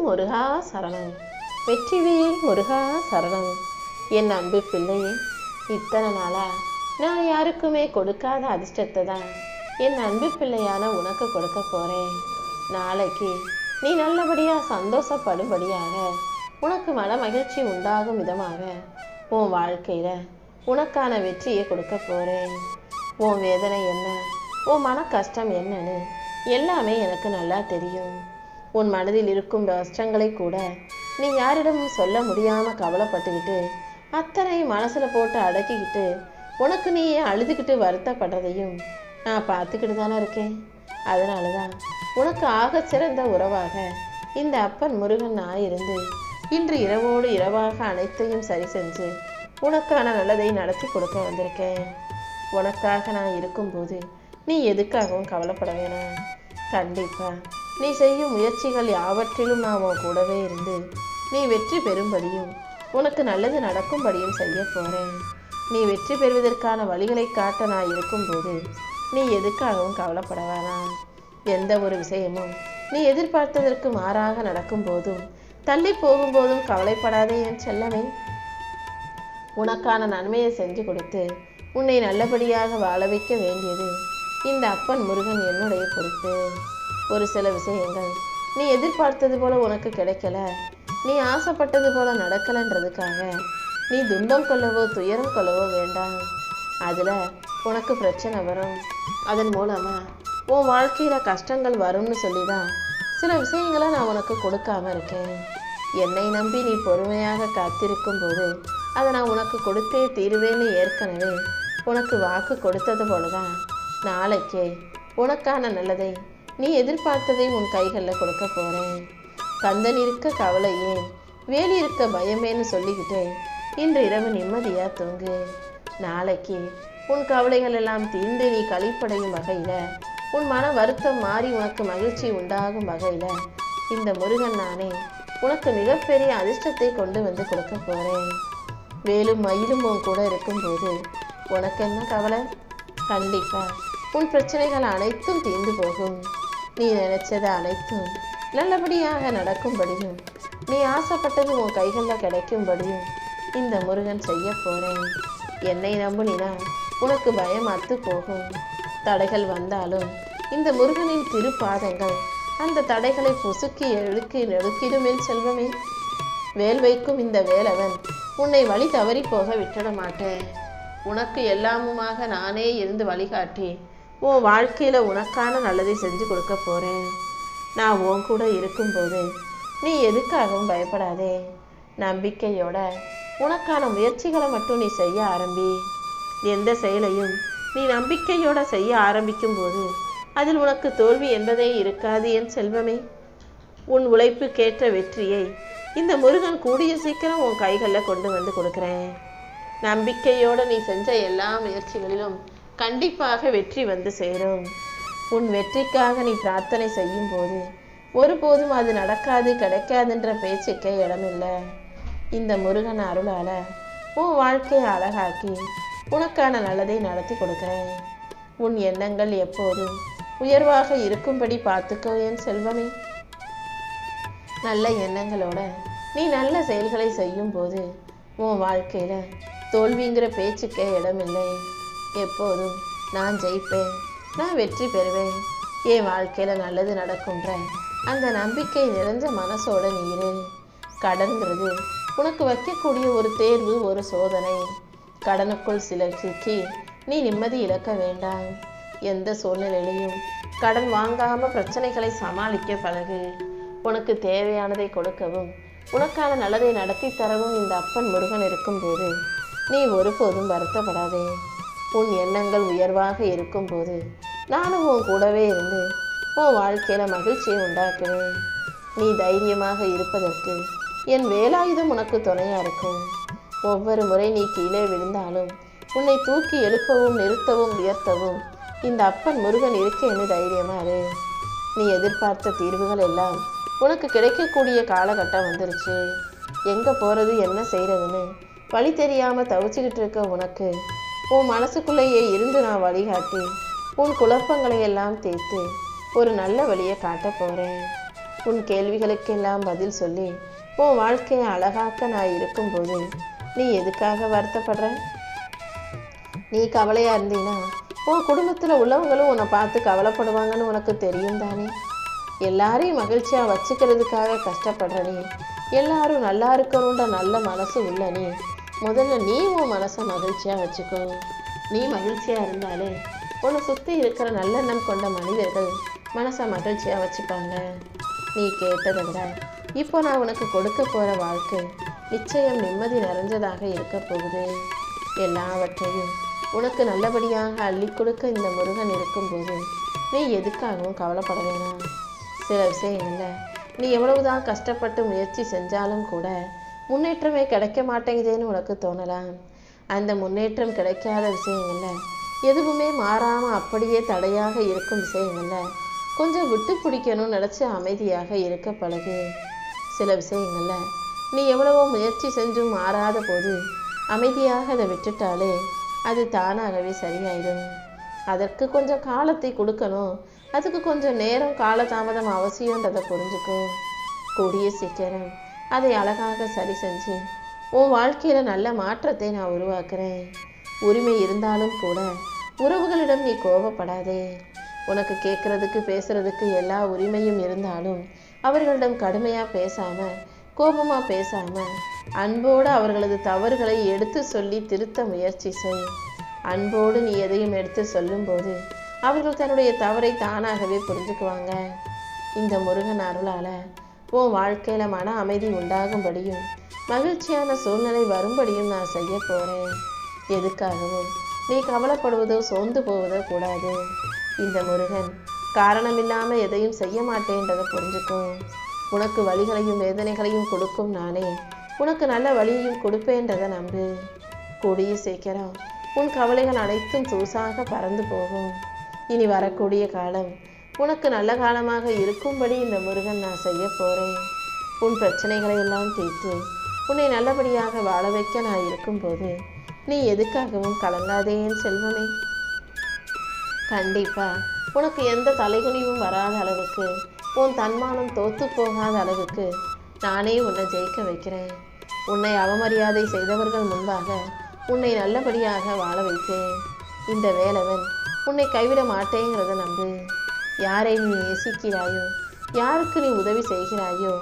முருகா சரணம். வெற்றிவேல் முருகா சரணம். என் அன்பு பிள்ளையே, இத்தனை நாளா நான் யாருக்குமே கொடுக்காத அதிர்ஷ்டத்தை தான் என் அன்பு பிள்ளையான உனக்கு கொடுக்க போறேன். நாளைக்கு நீ நல்லபடியாக சந்தோஷப்படும்படியாக உனக்கு மன மகிழ்ச்சி உண்டாகும் விதமாக உன் வாழ்க்கையில் உனக்கான வெற்றியை கொடுக்க போகிறேன். உன் வேதனை என்ன, உன் மன கஷ்டம் என்னன்னு எல்லாமே எனக்கு நல்லா தெரியும். உன் மனதில் இருக்கும் கஷ்டங்களை கூட நீ யாரிடமும் சொல்ல முடியாமல் கவலைப்பட்டுக்கிட்டு அத்தனை மனசில் போட்டு அடக்கிக்கிட்டு உனக்கு நீயே அழுதுகிட்டு வருத்தப்படுறதையும் நான் பார்த்துக்கிட்டு தானே இருக்கேன். அதனால தான் உனக்கு ஆகச்சிறந்த உறவாக இந்த அப்பன் முருகன் நான் இருந்து இன்று இரவோடு இரவாக அனைத்தையும் சரி செஞ்சு உனக்கான நல்லதை நடத்தி கொடுக்க வந்திருக்கேன். உனக்காக நான் இருக்கும்போது நீ எதுக்காகவும் கவலைப்பட வேணாம். கண்டிப்பா நீ செய்யும் முயற்சிகள் யாவற்றிலும் நான் உன் கூடவே இருந்து நீ வெற்றி பெறும்படியும் உனக்கு நல்லது நடக்கும்படியும் செய்ய போகிறேன். நீ வெற்றி பெறுவதற்கான வழிகளை காட்ட நான் இருக்கும்போது நீ எதுக்காகவும் கவலைப்பட வேணாம். எந்த ஒரு விஷயமும் நீ எதிர்பார்த்ததற்கு மாறாக நடக்கும் போதும் தள்ளி போகும்போதும் கவலைப்படாதே என் செல்லமே. உனக்கான நன்மையை செஞ்சு கொடுத்து உன்னை நல்லபடியாக வாழ வைக்க வேண்டியது இந்த அப்பன் முருகன் என்னுடைய பொறுப்பு. ஒரு சில விஷயங்கள் நீ எதிர்பார்த்தது போல உனக்கு கிடைக்கல, நீ ஆசைப்பட்டது போல நடக்கலைன்றதுக்காக நீ துன்பம் கொள்ளவோ துயரம் கொள்ளவோ வேண்டாம். அதில் உனக்கு பிரச்சனை வரும், அதன் மூலமாக உன் வாழ்க்கையில் கஷ்டங்கள் வரும்னு சொல்லி தான் சில விஷயங்களை நான் உனக்கு கொடுக்காம இருக்கேன். என்னை நம்பி நீ பொறுமையாக காத்திருக்கும் போது அதை நான் உனக்கு கொடுத்தே தீருவேன்னு ஏற்கனவே உனக்கு வாக்கு கொடுத்தது போல தான் நாளைக்கே உனக்கான நல்லதை நீ எதிர்பார்த்ததை உன் கைகளில் கொடுக்க போகிறேன். கந்தன் இருக்க கவலை ஏன், வேலி இருக்க பயமேன்னு சொல்லிக்கிட்டு இன்று இரவு நிம்மதியாக தூங்கு. நாளைக்கு உன் கவலைகள் எல்லாம் தீர்ந்து நீ களிப்படையும் வகையில், உன் மன வருத்தம் மாறி உனக்கு மகிழ்ச்சி உண்டாகும் வகையில் இந்த முருகன் நானே உனக்கு மிகப்பெரிய அதிர்ஷ்டத்தை கொண்டு வந்து கொடுக்க போகிறேன். வேலும் மயிலும் உன் கூட இருக்கும்போது உனக்கு என்ன கவலை? கண்டிப்பாக உன் பிரச்சனைகள் அனைத்தும் தீர்ந்து போகும். நீ நினைச்சது அனைத்தும் நல்லபடியாக நடக்கும்படியும் நீ ஆசைப்பட்டது உன் கைகளில் கிடைக்கும்படியும் இந்த முருகன் செய்ய போகிறேன். என்னை நம்புனினா உனக்கு பயம் அத்து போகும். தடைகள் வந்தாலும் இந்த முருகனின் திருப்பாதங்கள் அந்த தடைகளை பொசுக்கி நெருக்கிடும் என் செல்வமே. வேல் வைக்கும் இந்த வேலவன் உன்னை வழி தவறி போக விட்டுட மாட்டேன். உனக்கு எல்லாமுமாக நானே இருந்து வழிகாட்டி உன் வாழ்க்கையில் உனக்கான நல்லதை செஞ்சு கொடுக்க போகிறேன். நான் உன் கூட இருக்கும்போது நீ எதுக்காகவும் பயப்படாதே. நம்பிக்கையோட உனக்கான முயற்சிகளை மட்டும் நீ செய்ய ஆரம்பி. எந்த செயலையும் நீ நம்பிக்கையோட செய்ய ஆரம்பிக்கும் போது அதில் உனக்கு தோல்வி என்பதே இருக்காது என் செல்வமே. உன் உழைப்புக்கேற்ற வெற்றியை இந்த முருகன் கூடிய சீக்கிரம் உன் கைகளில் கொண்டு வந்து கொடுக்குறேன். நம்பிக்கையோடு நீ செஞ்ச எல்லா முயற்சிகளிலும் கண்டிப்பாக வெற்றி வந்து சேரும். உன் வெற்றிக்காக நீ பிரார்த்தனை செய்யும் போது ஒருபோதும் அது நடக்காது கிடைக்காதுன்ற பேச்சுக்கே இடமில்லை. இந்த முருகன் அருளால உன் வாழ்க்கையை அழகாக்கி உனக்கான நல்லதை நடத்தி கொடுக்குறேன். உன் எண்ணங்கள் எப்போதும் உயர்வாக இருக்கும்படி பார்த்துக்கோ என் செல்வமே. நல்ல எண்ணங்களோட நீ நல்ல செயல்களை செய்யும் போது உன் வாழ்க்கையில் தோல்விங்கிற பேச்சுக்கே இடமில்லை. எப்போதும் நான் ஜெயிப்பேன், நான் வெற்றி பெறுவேன், என் வாழ்க்கையில் நல்லது நடக்கும்ன்ற அந்த நம்பிக்கை நிறைஞ்ச மனசோட நீரு. கடன்கிறது உனக்கு வைக்கக்கூடிய ஒரு தேர்வு, ஒரு சோதனை. கடனுக்குள் சிக்கி நீ நிம்மதி இழக்க வேண்டாம். எந்த சூழ்நிலையிலையும் கடன் வாங்காமல் பிரச்சனைகளை சமாளிக்க பழகு. உனக்கு தேவையானதை கொடுக்கவும் உனக்கான நல்லதை நடத்தி தரவும் இந்த அப்பன் முருகன் இருக்கும்போது நீ ஒருபோதும் வருத்தப்படாதே. உன் எண்ணங்கள் உயர்வாக இருக்கும்போது நானும் உன் கூடவே இருந்து உன் வாழ்க்கையில் மகிழ்ச்சியை உண்டாக்குவேன். நீ தைரியமாக இருப்பதற்கு என் வேலாயுதம் உனக்கு துணையாக இருக்கும். ஒவ்வொரு முறை நீ கீழே விழுந்தாலும் உன்னை தூக்கி எழுப்பவும் நிறுத்தவும் உயர்த்தவும் இந்த அப்பன் முருகன் இருக்கேன்னு தைரியமாறு. நீ எதிர்பார்த்த தீர்வுகள் எல்லாம் உனக்கு கிடைக்கக்கூடிய காலகட்டம் வந்துருச்சு. எங்கே போகிறது என்ன செய்கிறதுன்னு வழி தெரியாமல் தவிச்சுக்கிட்டு இருக்க உனக்கு உன் மனசுக்குள்ளேயே இருந்து நான் வழிகாட்டி உன் குழப்பங்களை எல்லாம் தீர்த்து ஒரு நல்ல வழியை காட்ட போகிறேன். உன் கேள்விகளுக்கெல்லாம் பதில் சொல்லி உன் வாழ்க்கையை அழகாக்க நான் இருக்கும்போது நீ எதுக்காக வருத்தப்படுற? நீ கவலையா இருந்தீன்னா உன் குடும்பத்தில் உள்ளவங்களும் உன்னை பார்த்து கவலைப்படுவாங்கன்னு உனக்கு தெரியும் தானே. எல்லாரையும் மகிழ்ச்சியா வச்சுக்கிறதுக்காக கஷ்டப்படுற நீ, எல்லாரும் நல்லா இருக்கணுன்ற நல்ல மனசு உள்ள நீ, முதல்ல நீ உன் மனசை மகிழ்ச்சியா வச்சுக்கோ. நீ மகிழ்ச்சியா இருந்தாலே உன்னை சுற்றி இருக்கிற நல்லெண்ணம் கொண்ட மனிதர்கள் மனசை மகிழ்ச்சியா வச்சுப்பாங்க. நீ கேட்டதை விட இப்போ நான் உனக்கு கொடுக்க போற வாழ்க்கை நிச்சயம் நிம்மதி நிறைஞ்சதாக இருக்க போகுது. எல்லாவற்றையும் உனக்கு நல்லபடியாக அள்ளி கொடுக்க இந்த முருகன் இருக்கும்போது நீ எதுக்காகவும் கவலைப்பட வேணாம். சில விஷயங்கள்ல நீ எவ்வளவுதான் கஷ்டப்பட்டு முயற்சி செஞ்சாலும் கூட முன்னேற்றமே கிடைக்க மாட்டேங்குதேன்னு உனக்கு தோணலாம். அந்த முன்னேற்றம் கிடைக்காத விஷயங்கள்ல எதுவுமே மாறாம அப்படியே தடையாக இருக்கும் விஷயங்கள்ல கொஞ்சம் விட்டு பிடிக்கணும்னு நினைச்சு அமைதியாக இருக்க பழகு. சில விஷயங்கள்ல நீ எவ்வளவோ முயற்சி செஞ்சும் மாறாத போது அமைதியாக அதை விட்டுட்டாலே அது தானாகவே சரியாயிடும். அதற்கு கொஞ்சம் காலத்தை கொடுக்கணும், அதுக்கு கொஞ்சம் நேரம் காலதாமதம் அவசியன்றதை புரிஞ்சுக்கோ. கூடிய சீக்கிரம் அதை அழகாக சரி செஞ்சு உன் வாழ்க்கையில நல்ல மாற்றத்தை நான் உருவாக்குறேன். உரிமை இருந்தாலும் கூட உறவுகளிடம் நீ கோபப்படாதே. உனக்கு கேட்கறதுக்கு பேசுறதுக்கு எல்லா உரிமையும் இருந்தாலும் அவர்களிடம் கடுமையா பேசாம கோபமா பேசாம அன்போடு அவர்களது தவறுகளை எடுத்து சொல்லி திருத்த முயற்சி செய். அன்போடு நீ எதையும் எடுத்து சொல்லும்போது அவர்கள் தன்னுடைய தவறை தானாகவே புரிஞ்சுக்குவாங்க. இந்த முருகன் அருளால உன் வாழ்க்கையில மன அமைதி உண்டாகும்படியும் மகிழ்ச்சியான சூழ்நிலை வரும்படியும் நான் செய்ய போறேன். எதுக்காகவும் நீ கவலைப்படுவதோ சோர்ந்து போவதோ கூடாது. இந்த முருகன் காரணமில்லாம எதையும் செய்ய மாட்டேன்றதை புரிஞ்சுக்கும். உனக்கு வலிகளையும் வேதனைகளையும் கொடுக்கும் நானே உனக்கு நல்ல வழியையும் கொடுப்பேன்றதை நம்பு. கூடிய சீக்கிரம் உன் கவலைகள் அனைத்தும் தூசாக பறந்து போகும். இனி வரக்கூடிய காலம் உனக்கு நல்ல காலமாக இருக்கும்படி இந்த முருகன் நான் செய்ய போறேன். உன் பிரச்சனைகளை எல்லாம் தீர்த்து உன்னை நல்லபடியாக வாழ வைக்க நான் இருக்கும்போது நீ எதுக்காகவும் கலங்காதேன் செல்வமே. கண்டிப்பா உனக்கு எந்த தலைகுனிவும் வராத அளவுக்கு உன் தன்மானம் தோத்து போகாத அளவுக்கு நானே உன்னை ஜெயிக்க வைக்கிறேன். உன்னை அவமரியாதை செய்தவர்கள் முன்பாக உன்னை நல்லபடியாக வாழ வைப்பேன். இந்த வேலவன் உன்னை கைவிட மாட்டேங்கிறத நம்பு. யாரை நீ நேசிக்கிறாயோ, யாருக்கு நீ உதவி செய்கிறாயோ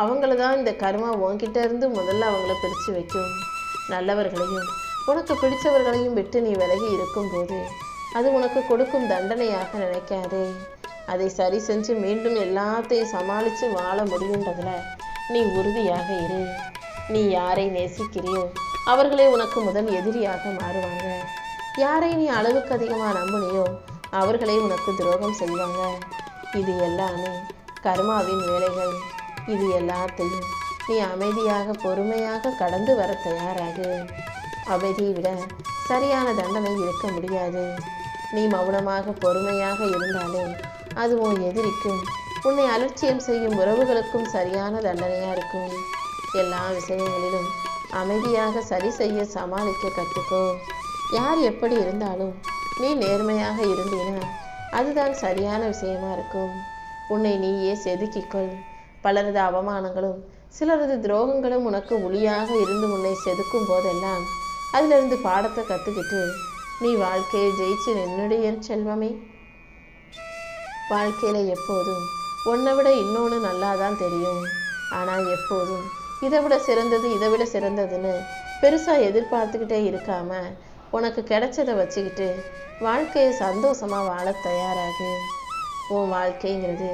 அவங்கள தான் இந்த கர்மா உன்கிட்ட இருந்து முதல்ல அவங்கள பிரித்து வைக்கும். நல்லவர்களையும் உனக்கு பிடிச்சவர்களையும் விட்டு நீ விலகி இருக்கும்போது அது உனக்கு கொடுக்கும் தண்டனையாக நினைக்காதே. அதை சரி செஞ்சு மீண்டும் எல்லாத்தையும் சமாளித்து வாழ முடியுன்றதுல நீ உறுதியாக இரு. நீ யாரை நேசிக்கிறியோ அவர்களே உனக்கு முதல் எதிரியாக மாறுவாங்க. யாரை நீ அளவுக்கு அதிகமாக நம்பினியோ அவர்களே உனக்கு துரோகம் செய்வாங்க. இது எல்லாமே கர்மாவின் வேலைகள். இது எல்லாத்தையும் நீ அமைதியாக பொறுமையாக கடந்து வர தயாராகு. அமைதியை விட சரியான தண்டனை இருக்க முடியாது. நீ மௌனமாக பொறுமையாக இருந்தாலே அது உன் எதிரிக்கும் உன்னை அலட்சியம் செய்யும் உறவுகளுக்கும் சரியான தண்டனையா இருக்கும். எல்லா விஷயங்களிலும் அமைதியாக சரி செய்ய சமாளிக்க கற்றுக்கோ. யார் எப்படி இருந்தாலும் நீ நேர்மையாக இருந்தீனா அதுதான் சரியான விஷயமா இருக்கும். உன்னை நீயே செதுக்கிக்கொள். பலரது அவமானங்களும் சிலரது துரோகங்களும் உனக்கு ஒளியாக இருந்து உன்னை செதுக்கும் போதெல்லாம் அதிலிருந்து பாடத்தை கற்றுக்கிட்டு நீ வாழ்க்கையை ஜெயிச்சு நின்னுடைய செல்வமே. வாழ்க்கையில எப்போதும் உன்னை விட இன்னொன்று நல்லா தான் தெரியும். ஆனால் எப்போதும் இதை விட சிறந்தது இதை விட சிறந்ததுன்னு பெருசாக எதிர்பார்த்துக்கிட்டே இருக்காம உனக்கு கிடைச்சதை வச்சுக்கிட்டு வாழ்க்கையை சந்தோஷமா வாழ தயாராகு. உன் வாழ்க்கைங்கிறது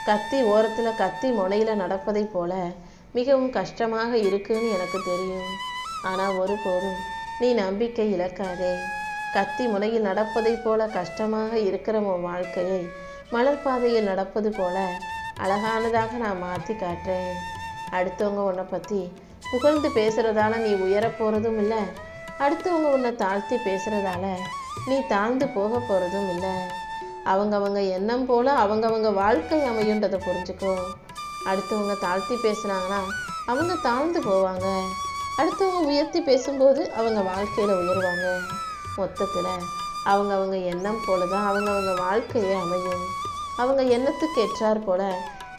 கத்தி ஓரத்தில் கத்தி முனையில் நடப்பதை போல மிகவும் கஷ்டமாக இருக்குன்னு எனக்கு தெரியும். ஆனால் ஒருபோதும் நீ நம்பிக்கை இழக்காதே. கத்தி முனையில் நடப்பதை போல கஷ்டமாக இருக்கிற உன் வாழ்க்கையை மலர்பாதையில் நடப்பது போல அழகானதாக நான் மாற்றி காட்டுறேன். அடுத்தவங்க உன்னை பற்றி புகழ்ந்து பேசுகிறதால நீ உயர போகிறதும் இல்லை, அடுத்தவங்க உன்னை தாழ்த்தி பேசுகிறதால நீ தாழ்ந்து போக போகிறதும் இல்லை. அவங்கவங்க எண்ணம் போல் அவங்கவங்க வாழ்க்கை அமையுன்றதை புரிஞ்சுக்கோ. அடுத்தவங்க தாழ்த்தி பேசுனாங்கன்னா அவங்க தாழ்ந்து போவாங்க, அடுத்தவங்க உயர்த்தி பேசும்போது அவங்க வாழ்க்கையில் உயர்வாங்க. மொத்தத்தில் அவங்கவங்க எண்ணம் போல தான் அவங்கவங்க வாழ்க்கையே அமையும். அவங்க எண்ணத்துக்கு ஏற்றார் போல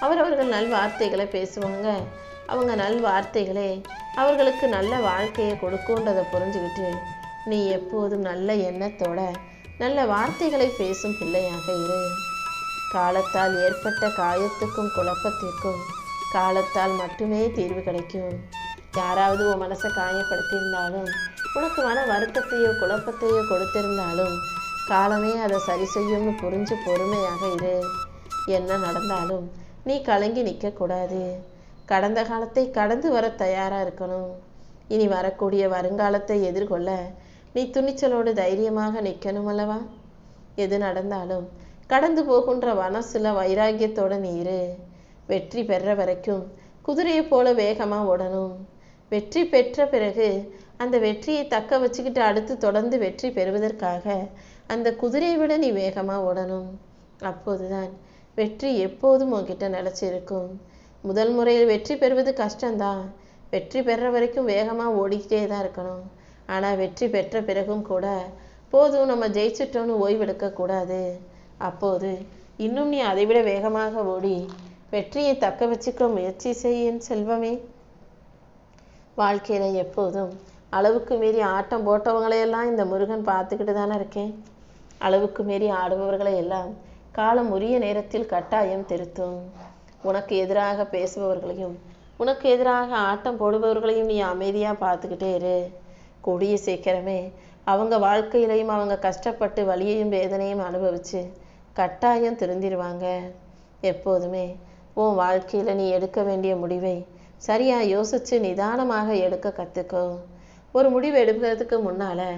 அவரவர்கள் நல் வார்த்தைகளை பேசுவாங்க. அவங்க நல் வார்த்தைகளே அவர்களுக்கு நல்ல வாழ்க்கையை கொடுக்குன்றதை புரிஞ்சுக்கிட்டு நீ எப்போதும் நல்ல எண்ணத்தோட நல்ல வார்த்தைகளை பேசும் பிள்ளையாக இரு. காலத்தால் ஏற்பட்ட காயத்துக்கும் குழப்பத்திற்கும் காலத்தால் மட்டுமே தீர்வு கிடைக்கும். யாராவது உன் மனசை காயப்படுத்தியிருந்தாலும், உனக்கு மன வருத்தத்தையோ குழப்பத்தையோ கொடுத்திருந்தாலும் காலமே அதை சரி செய்யும்னு புரிஞ்சு பொறுமையாக இரு. என்ன நடந்தாலும் நீ கலங்கி நிற்கக்கூடாது. கடந்த காலத்தை கடந்து வர தயாராக இருக்கணும். இனி வரக்கூடிய வருங்காலத்தை எதிர்கொள்ள நீ துணிச்சலோடு தைரியமாக நிற்கணும் அல்லவா? எது நடந்தாலும் கடந்து போகின்ற மனசுல வைராக்கியத்தோட நீ இரு. வெற்றி பெற வரைக்கும் குதிரையை போல வேகமாக ஓடணும். வெற்றி பெற்ற பிறகு அந்த வெற்றியை தக்க வச்சுக்கிட்டு அடுத்து தொடர்ந்து வெற்றி பெறுவதற்காக அந்த குதிரையை விட நீ வேகமாக ஓடணும். அப்போதுதான் வெற்றி எப்போதும் உன்கிட்ட நிலச்சிருக்கும். முதல் முறையில் வெற்றி பெறுவது கஷ்டம்தான். வெற்றி பெற வரைக்கும் வேகமாக ஓடிக்கிட்டே தான் இருக்கணும். ஆனால் வெற்றி பெற்ற பிறகும் கூட போதும் நம்ம ஜெயிச்சிட்டோன்னு ஓய்வெடுக்கக்கூடாது. அப்போது இன்னும் நீ அதைவிட வேகமாக ஓடி வெற்றியை தக்க வச்சுக்க முயற்சி செய்யும் செல்வமே. வாழ்க்கையில எப்போதும் அளவுக்கு மீறி ஆட்டம் போட்டவங்களையெல்லாம் இந்த முருகன் பார்த்துக்கிட்டு தானே இருக்கேன். அளவுக்கு மீறி ஆடுபவர்களை எல்லாம் காலம் உரிய நேரத்தில் கட்டாயம் திருத்தும். உனக்கு எதிராக பேசுபவர்களையும் உனக்கு எதிராக ஆட்டம் போடுபவர்களையும் நீ அமைதியாக பார்த்துக்கிட்டே இரு. கூடிய சீக்கிரமே அவங்க வாழ்க்கையிலையும் அவங்க கஷ்டப்பட்டு வலியையும் வேதனையும் அனுபவிச்சு கட்டாயம் திருந்திடுவாங்க. எப்போதுமே உன் வாழ்க்கையில் நீ எடுக்க வேண்டிய முடிவை சரியாக யோசித்து நிதானமாக எடுக்க கற்றுக்கோ. ஒரு முடிவு எடுக்கிறதுக்கு முன்னால்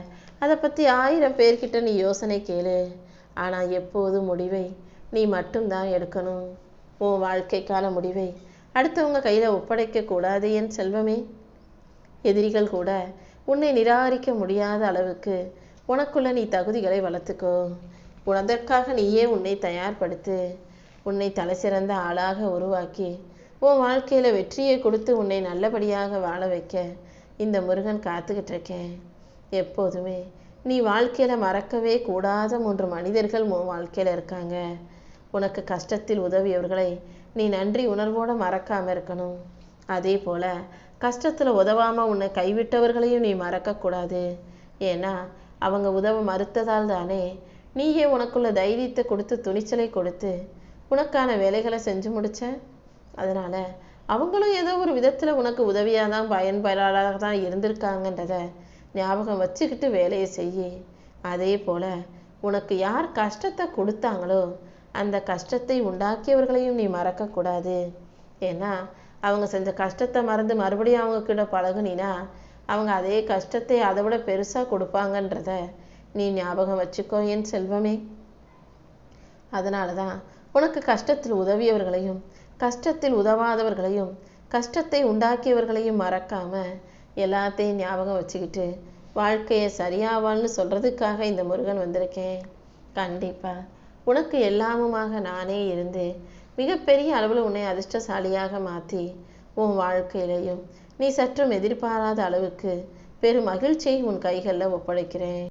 அதை பற்றி 1000 பேர்கிட்ட நீ யோசனை கேளு. ஆனால் எப்போதும் முடிவை நீ மட்டும்தான் எடுக்கணும். உன் வாழ்க்கைக்கான முடிவை அடுத்தவங்க கையில் ஒப்படைக்கக்கூடாது என் செல்வமே. எதிரிகள் கூட உன்னை நிராகரிக்க முடியாத அளவுக்கு உனக்குள்ள நீ தகுதிகளை வளர்த்துக்கோ. அதற்காக நீயே உன்னை தயார்படுத்து. உன்னை தலை சிறந்த ஆளாக உருவாக்கி உன் வாழ்க்கையில் வெற்றியை கொடுத்து உன்னை நல்லபடியாக வாழ வைக்க இந்த முருகன் காத்துக்கிட்டு இருக்கேன். எப்போதுமே நீ வாழ்க்கையில் மறக்கவே கூடாத 3 மனிதர்கள் உன் வாழ்க்கையில் இருக்காங்க. உனக்கு கஷ்டத்தில் உதவியவர்களை நீ நன்றி உணர்வோடு மறக்காமல் இருக்கணும். அதே போல் கஷ்டத்தில் உதவாமல் உன்னை கைவிட்டவர்களையும் நீ மறக்கக்கூடாது. ஏன்னா அவங்க உதவ மறுத்ததால் தானே நீயே உனக்குள்ள தைரியத்தை கொடுத்து துணிச்சலை கொடுத்து உனக்கான வேலைகளை செஞ்சு முடிச்ச. அதனால் அவங்களும் ஏதோ ஒரு விதத்தில் உனக்கு உதவியாக தான் பயன்பாடாக தான் இருந்திருக்காங்கன்றத ஞாபகம் வச்சுக்கிட்டு வேலையை செய்யி. அதே போல் உனக்கு யார் கஷ்டத்தை கொடுத்தாங்களோ அந்த கஷ்டத்தை உண்டாக்கியவர்களையும் நீ மறக்கக்கூடாது. ஏன்னா அவங்க செஞ்ச கஷ்டத்தை மறந்து மறுபடியும் அவங்கக்கிட்ட பழகுனினா அவங்க அதே கஷ்டத்தை அதை விட பெருசாக கொடுப்பாங்கன்றத நீ ஞாபகம் வச்சுக்கோ என் செல்வமே. அதனால தான் உனக்கு கஷ்டத்தில் உதவியவர்களையும் கஷ்டத்தில் உதவாதவர்களையும் கஷ்டத்தை உண்டாக்கியவர்களையும் மறக்காம எல்லாத்தையும் ஞாபகம் வச்சுக்கிட்டு வாழ்க்கையை சரியாவான்னு சொல்றதுக்காக இந்த முருகன் வந்திருக்கேன். கண்டிப்பா உனக்கு எல்லாமுமாக நானே இருந்து மிகப்பெரிய அளவில் உன்னை அதிர்ஷ்டசாலியாக மாற்றி உன் வாழ்க்கையிலையும் நீ சற்றும் எதிர்பாராத அளவுக்கு பெரும் மகிழ்ச்சியை உன் கைகளில் ஒப்படைக்கிறேன்.